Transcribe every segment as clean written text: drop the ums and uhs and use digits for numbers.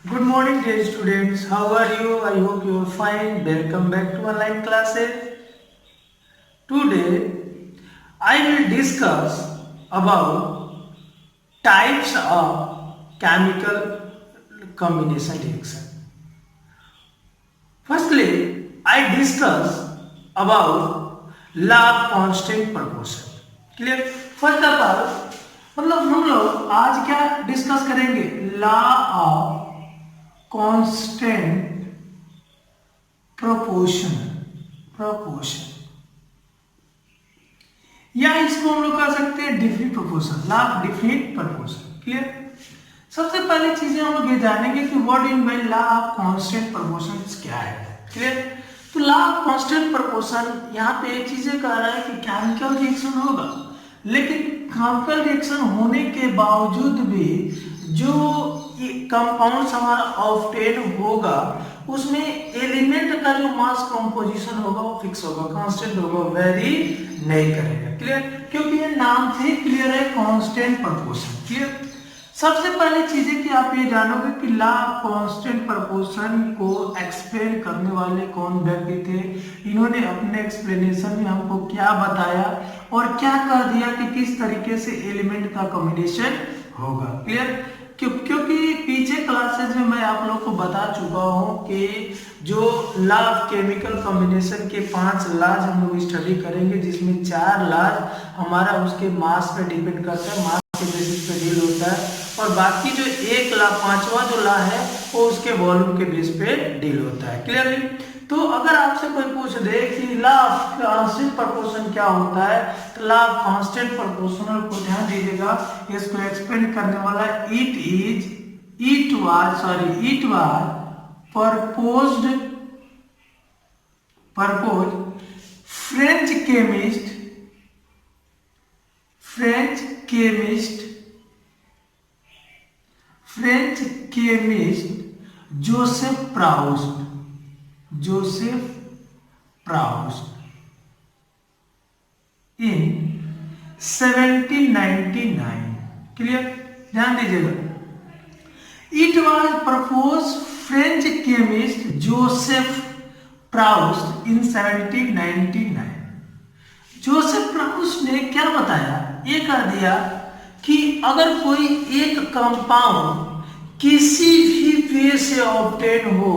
Good morning, dear students. How are you? I hope you are fine. Welcome back to online classes. Today, I will discuss about types of chemical combination reaction. Firstly, I discuss about law of constant proportion. Clear? First of all मतलब हम लोग आज क्या discuss करेंगे? Law of constant proportion या इसको हम लोग कह सकते हैं different proportion, law of different proportion. Clear? सबसे पहले चीजें हम लोग ये जानेंगे कि what in by law of constant proportion क्या है। क्लियर? तो लॉ ऑफ कांस्टेंट प्रोपोर्शन यहाँ पे एक चीजें कह रहा है कि केमिकल रिएक्शन होगा, लेकिन केमिकल रिएक्शन होने के बावजूद भी जो कंपाउंड्स हमारा ऑब्टेन होगा उसमें एलिमेंट का जो मास कंपोजिशन होगा वो फिक्स होगा, कांस्टेंट होगा, वेरी नहीं करेगा। क्लियर? क्योंकि ये नाम से क्लियर है, कांस्टेंट प्रोपोर्शन। क्लियर? सबसे पहले चीजें कि आप ये जानोगे कि लॉ ऑफ कांस्टेंट प्रोपोर्शन को एक्सप्लेन करने वाले कौन व्यक्ति थे, इन्होंने अपने एक्सप्लेनेशन में हमको क्या बताया और क्या कर दिया कि किस तरीके से एलिमेंट का कॉम्बिनेशन होगा। क्लियर? क्योंकि पीछे क्लासेस में मैं आप लोग को बता चुका हूं कि जो लॉ ऑफ केमिकल कॉम्बिनेशन के 5 लॉज हम लोग स्टडी करेंगे, जिसमें 4 लॉज हमारा उसके मास पे डिपेंड करता है, मास के बेसिस पे डील होता है, और बाकी जो एक लॉ, 5वां जो लॉ है वो उसके वॉल्यूम के बेस पे डील होता है। क्लियरली? तो अगर आपसे कोई पूछ दे कि लॉ ऑफ कांस्टेंट प्रोपोर्शन क्या होता है, तो लॉ ऑफ कांस्टेंट प्रोपोर्शनल को ध्यान दीजिएगा, इसको एक्सप्लेन करने वाला it was proposed French chemist Joseph Proust in 1799। Clear? ध्यान दीजिएगा, it was proposed French chemist Joseph Proust in 1799। Joseph Proust ने क्या बताया? ये कर दिया कि अगर कोई एक कंपाउंड किसी भी वे से ऑब्टेन हो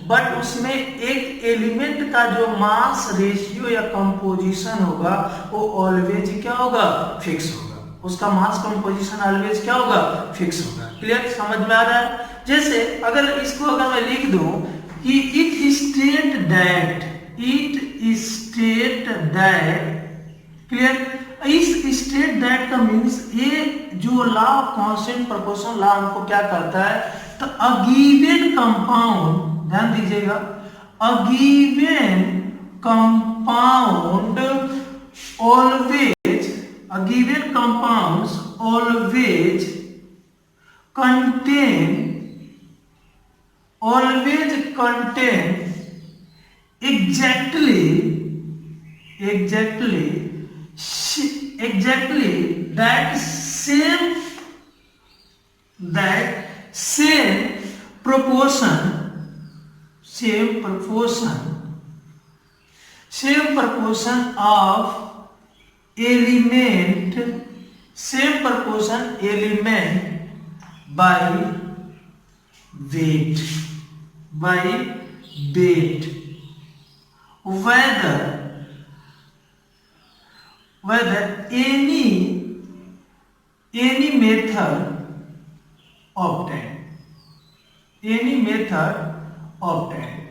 बट उसमें एक एलिमेंट का जो मास रेशियो या कंपोजिशन होगा वो ऑलवेज क्या होगा? फिक्स होगा। उसका मास कंपोजिशन ऑलवेज क्या होगा? फिक्स होगा। क्लियर? समझ में आ रहा है? जैसे अगर इसको अगर मैं लिख दूं कि इट स्टेट दैट क्लियर, इस स्टेट दैट का मीन्स ये जो law of constant proportion law हमको क्या करता है, तो अ गिवन कंपाउंड, ध्यान दीजिएगा, a given compound always contain exactly that same proportion of element by weight whether any method obtained।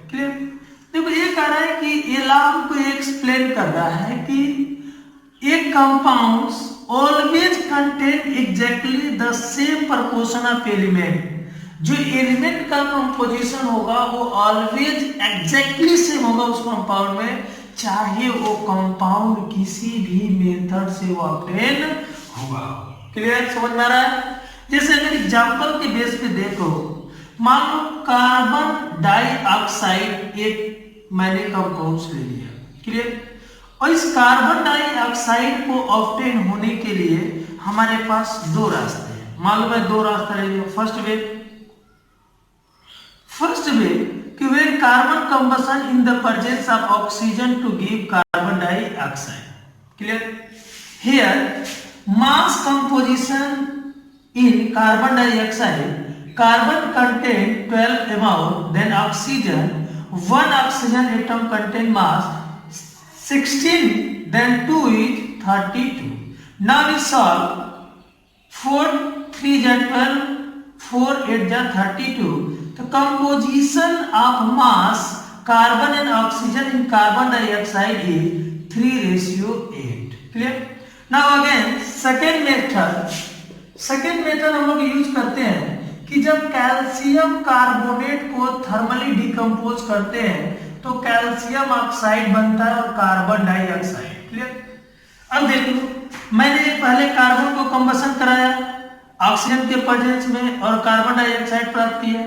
Clear? देखो ये कह रहा है कि ये लॉ को एक्सप्लेन कर रहा है कि एक compounds always contain exactly the same proportion of element. जो एलिमेंट का कंपोजिशन होगा वो ऑलवेज एग्जैक्टली सेम होगा उस कंपाउंड में, चाहे वो कंपाउंड किसी भी मेथड से वो ऑब्टेन होगा। क्लियर? समझ में आ रहा है? जैसे अगर एग्जांपल के बेस पे देखो, मान लो कार्बन डाइऑक्साइड एक मैंने कंपाउंड ले लिया। क्लियर? और इस कार्बन डाइऑक्साइड को ऑब्टेन होने के लिए हमारे पास 2 रास्ते हैं। मान लो मैं 2 रास्ता ले लिया। फर्स्ट वे फर्स्ट वे कि when carbon combustion in the presence of oxygen to give carbon dioxide. Clear? Here mass composition in carbon dioxide, carbon contain 12 amount, then oxygen, one oxygen atom contain mass 16, then 2 is 32. Now we solve 4 3 is 12, 4 8 is 32. The composition of mass carbon and oxygen in carbon dioxide is 3:8. Clear? Now again second method हम लोग use करते हैं कि जब calcium carbonate को thermally decompose करते हैं तो कैल्शियम ऑक्साइड बनता है और कार्बन डाइऑक्साइड। क्लियर? अब देखो मैंने पहले कार्बन को कंबशन कराया ऑक्सीजन के प्रेजेंस में और कार्बन डाइऑक्साइड प्राप्त किया।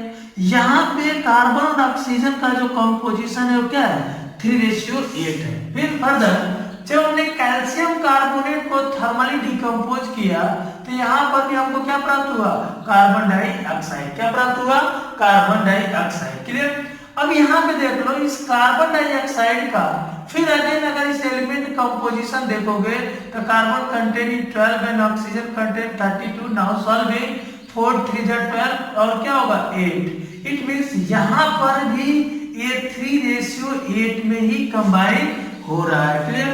यहाँ पे कार्बन और ऑक्सीजन का जो कंपोजिशन है वो क्या है 3:8 है। फिर फर्दर जब हमने कैल्शियम कार्बोनेट को थर्मली डिकम्पोज किया तो यहाँ पर भी हमको क्या प्राप्त हुआ कार्बन डाइऑक्साइड। क्या प्राप्त हुआ कार्बन डाइऑक्साइड। क्लियर? अब यहाँ पे देख लो इस कार्बन डाइऑक्साइड का फिर अगेन अगर इस एलिमेंट कंपोजिशन देखोगे तो carbon contain 12 and oxygen contain 32। Now solving 4 3 is 12 और क्या होगा 8। इट मींस यहाँ पर भी ये 3:8 में ही कंबाइन हो रहा है। क्लियर?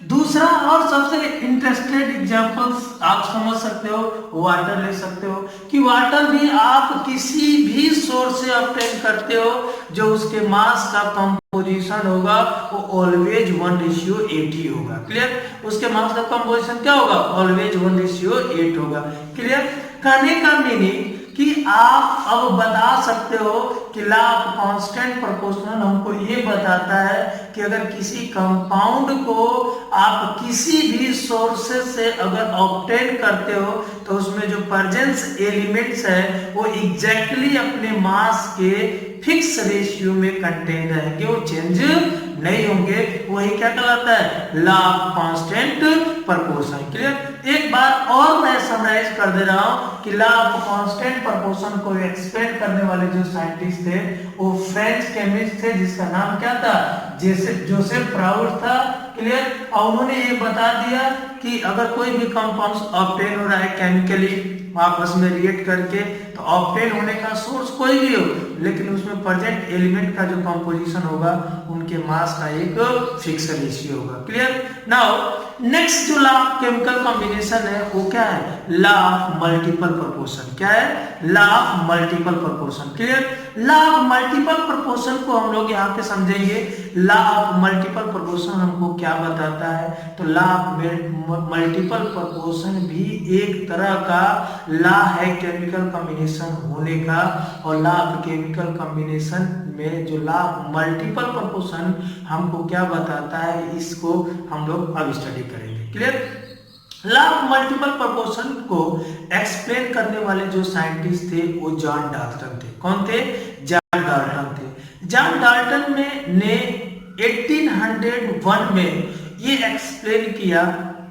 दूसरा और सबसे इंटरेस्टेड एग्जांपल्स आप समझ सकते हो वाटर ले सकते हो कि वाटर भी आप किसी भी सोर्स से ऑब्टेन करते हो जो उसके मास का कंपोजिशन होगा वो ऑलवेज 1:8 ही होगा। क्लियर? उसके मास का कंपोजिशन क्या होगा ऑलवेज 1:8 होगा। क्लियर? कहने का मीनिंग कि आप अब बता सकते हो कि लॉ ऑफ कांस्टेंट प्रोपोर्शनल हमको ये बताता है कि अगर किसी कंपाउंड को आप किसी भी सोर्सेस से अगर ऑब्टेन करते हो तो उसमें जो प्रेजेंस एलिमेंट्स है वो एग्जैक्टली अपने मास के फिक्स रेशियो में कंटेन रहेंगे, वो चेंज नहीं होंगे। वही क्या कहलाता है law of constant proportion. Clear? एक बार और मैं समराइज कर दे रहा हूं कि लॉ ऑफ कांस्टेंट प्रोपोर्शन को एक्सप्लेन करने वाले जो साइंटिस्ट थे वो फ्रेंच केमिस्ट थे जिसका नाम क्या था जोसेफ प्राउड था। क्लियर? और उन्होंने ये बता दिया कि अगर कोई भी कंपाउंड ऑब्टेन हो रहा है केमिकली आपस में रिएक्ट करके तो ऑब्टेन होने का सोर्स कोई भी हो लेकिन उसमें प्रेजेंट एलिमेंट का जो कंपोजिशन होगा उनके मास का एक फिक्स रेशियो होगा। क्लियर? नाउ नेक्स्ट जो लॉ ऑफ केमिकल कॉम्बिनेशन है वो क्या है लॉ ऑफ मल्टीपल प्रोपोर्शन। क्या है law of multiple proportion. Clear? Law of multiple proportion को हम लोग यहाँ पे समझेंगे। लॉ ऑफ मल्टीपल प्रोपोर्शन हमको क्या बताता है तो लॉ ऑफ मल्टीपल प्रोपोर्शन भी एक तरह का लॉ है केमिकल कॉम्बिनेशन होने का और लॉ ऑफ केमिकल कॉम्बिनेशन में जो लॉ ऑफ मल्टीपल प्रोपोर्शन हमको क्या बताता है इसको हम लोग अब स्टडी करेंगे। Clear? Law of multiple proportion को एक्सप्लेन करने वाले जो साइंटिस्ट थे वो जॉन डाल्टन थे। कौन थे? जॉन डाल्टन थे। जॉन डाल्टन ने 1801 में ये एक्सप्लेन किया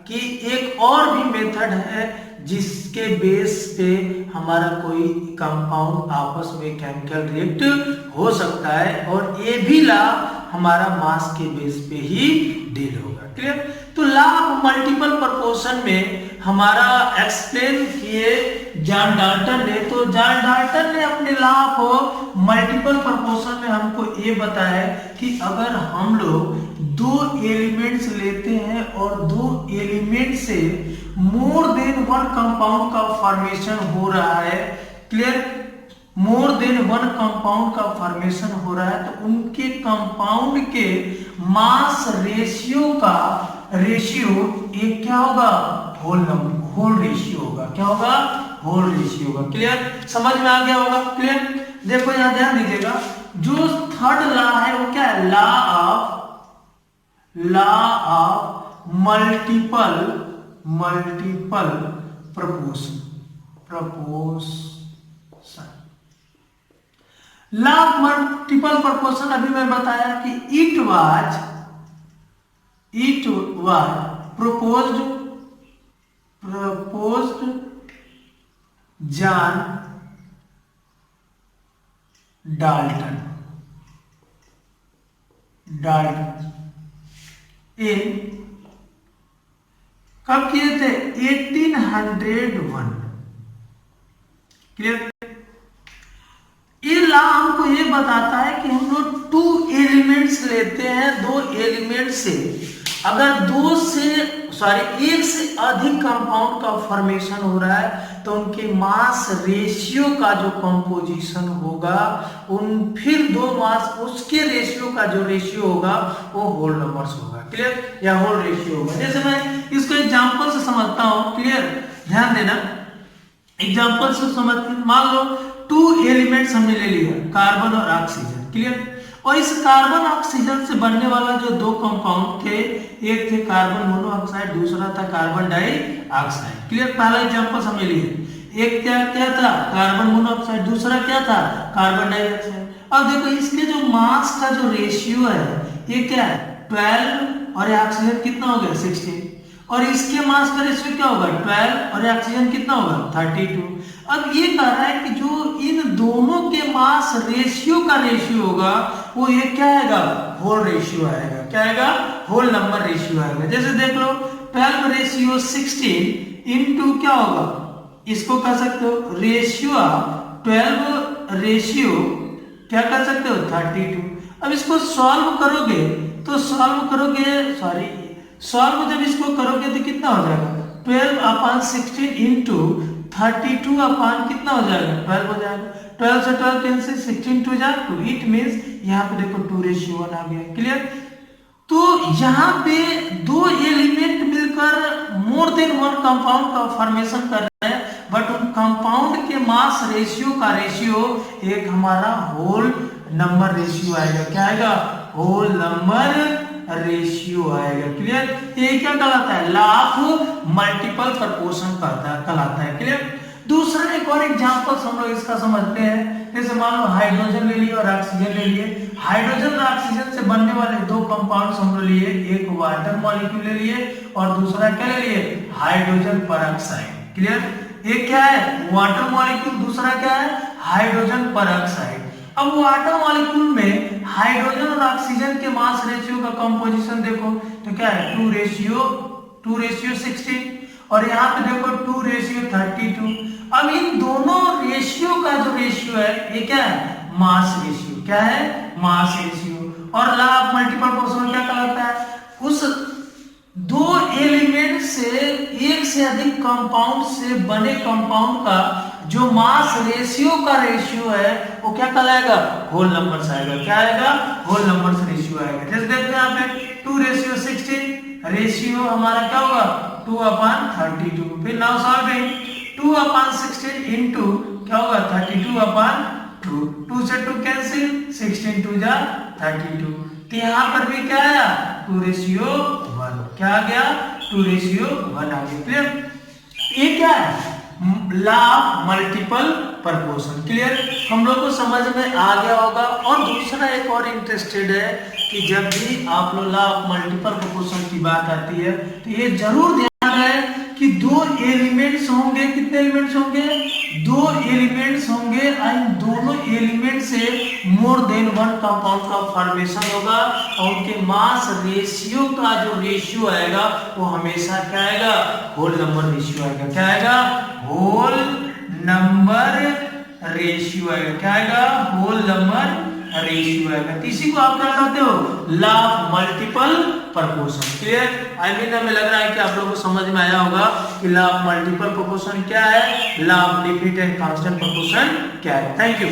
कि एक और भी मेथड है जिसके बेस पे हमारा कोई कंपाउंड आपस में केमिकल रिएक्ट हो सकता है और ये भी लॉ हमारा मास के बेस पे ही डील होगा। क्लियर? तो लॉ ऑफ मल्टीपल प्रोपोर्शन में हमारा एक्सप्लेन किए जॉन डाल्टन ने। तो जॉन डाल्टन ने अपने लॉ ऑफ मल्टीपल प्रोपोर्शन में हमको ये बताया कि अगर हम लोग दो एलिमेंट्स लेते हैं और दो एलिमेंट से मोर देन वन कंपाउंड का फॉर्मेशन हो रहा है। Clear? More than one compound का फॉर्मेशन हो रहा है तो उनके कंपाउंड के मास रेशियो का रेशियो एक क्या होगा होल रेशियो होगा। क्या होगा होल रेशियो होगा। क्लियर? समझ में आ गया होगा। क्लियर? देखो यहां ध्यान दीजिएगा जो थर्ड लॉ है वो क्या है law of multiple proportion. Law of multiple proportion अभी मैं बताया कि it was proposed John Dalton ये कब किए थे? 1801। क्लियर? ये लॉ हमको ये बताता है कि हम लोग टू एलिमेंट्स लेते हैं, दो एलिमेंट से अगर एक से अधिक कंपाउंड का फॉर्मेशन हो रहा है तो उनके मास रेशियो का जो कंपोजिशन होगा फिर दो मास उसके रेशियो का जो रेशियो होगा वो होल नंबर्स होगा। क्लियर? या होल रेशियो होगा। जैसे मैं इसको एग्जांपल से समझता हूं। क्लियर? ध्यान देना, एग्जांपल से समझते हैं। मान लो टू एलिमेंट्स हमने ले लिया, कार्बन और ऑक्सीजन। क्लियर? और इस कार्बन ऑक्सीजन से बनने वाला जो दो कंपाउंड थे, एक थे कार्बन मोनोऑक्साइड, दूसरा था कार्बन डाइऑक्साइड। क्लियर? पहला एग्जांपल हमने लिया, एक क्या था? कार्बन मोनोऑक्साइड, दूसरा क्या था? Carbon dioxide. अब देखो इसके जो मास का जो रेशियो है ये क्या है? 12 और ऑक्सीजन कितना हो गया? 16। और इसके मास का रेशियो क्या होगा? 12 और ऑक्सीजन कितना होगा? 32। अब ये कह रहा है कि जो इन दोनों के मास रेशियो का रेशियो होगा वो ये क्या आएगा? होल रेशियो आएगा। क्या आएगा? होल नंबर रेशियो आएगा। जैसे देख लो 12 रेशियो 16 इंटू क्या होगा? इसको कह सकते हो रेशियो 12 रेशियो क्या कर सकते हो? 32। अब इसको सॉल्व करोगे तो सॉल्व जब इसको करोगे तो कितना हो जाएगा? 12/16 इंटू 32 अपान कितना हो जाएगा? 12 हो जाएगा। 12 से 12 कैंसिल, 16 टू जा 2। इट मींस यहाँ पे देखो 2:1 आ गया। क्लियर? तो यहाँ पे दो एलिमेंट मिलकर मोर देन वन कंपाउंड का फॉर्मेशन कर रहे हैं, बट उन कंपाउंड के मास रेशियो का रेशियो एक हमारा होल नंबर रेशियो आएगा। क्या आएगा? होल नंबर रेशियो आएगा। क्लियर? ये क्या कहलाता है? लॉ ऑफ मल्टीपल प्रोपोर्शन कहलाता है। क्लियर? दूसरा एक और एग्जांपल हम लोग इसका समझते हैं। जैसे मान लो हाइड्रोजन ले लिए और ऑक्सीजन ले लिए। हाइड्रोजन और ऑक्सीजन से बनने वाले दो कंपाउंड्स हम लोग लिए, एक वाटर मॉलिक्यूल ले लिए और दूसरा क्या ले लिए? Hydrogen peroxide. क्लियर? एक क्या है? वाटर मॉलिक्यूल, दूसरा क्या है? Hydrogen peroxide. अब वाटर मॉलिक्यूल में हाइड्रोजन और ऑक्सीजन के मास रेशियो का कंपोजिशन देखो तो क्या है? 2:16 और यहाँ पे देखो 2:32। अब इन दोनों रेशियो का जो रेशियो है ये क्या है? Mass ratio. क्या है? Mass ratio. और लॉ ऑफ मल्टीपल प्रोपोर्शन क्या कहलाता है? उस दो एलिमेंट से एक से अधिक कंपाउंड से बने कंपाउंड का जो मास रेशियो का रेशियो है वो क्या कहलाएगा? होल नंबर्स आएगा। क्या आएगा? होल नंबर्स रेशियो आएगा। जैसे देखते हैं यहाँ पे 2:16 रेशियो हमारा क्या होगा? 2/32। फिर नाउ सॉल्विंग 2/16 इंटू क्या होगा? 32/2। 2 से 2 कैंसिल, 16 टू जा 32। तो यहाँ पर भी क्या आया? 2:1। क्या आ गया? 2:1 आ गया। क्लियर? ये क्या है? Law of multiple proportion. Clear? हम लोग को समझ में आ गया होगा। और दूसरा एक और इंटरेस्टेड है कि जब भी आप लोग लॉ ऑफ मल्टीपल प्रोपोर्शन की बात आती है तो ये जरूर ध्यान रहे कि दो एलिमेंट्स होंगे। कितने एलिमेंट्स होंगे? दो एलिमेंट्स होंगे। इन दोनों एलिमेंट से मोर देन वन कंपाउंड का फॉर्मेशन होगा और उनके मास रेशियो का जो रेशियो आएगा वो हमेशा क्या आएगा? होल नंबर रेशियो आएगा। क्या आएगा? होल नंबर रेशियो आएगा। क्या आएगा? होल नंबर रेशियो आएगा। इसी को आप क्या कहते हो? Law of multiple proportion. Clear? I mean हमें लग रहा है कि आप लोगों को समझ में आया होगा कि लॉ ऑफ मल्टीपल प्रोपोर्शन क्या है, law of definite and constant proportion क्या है। Thank you.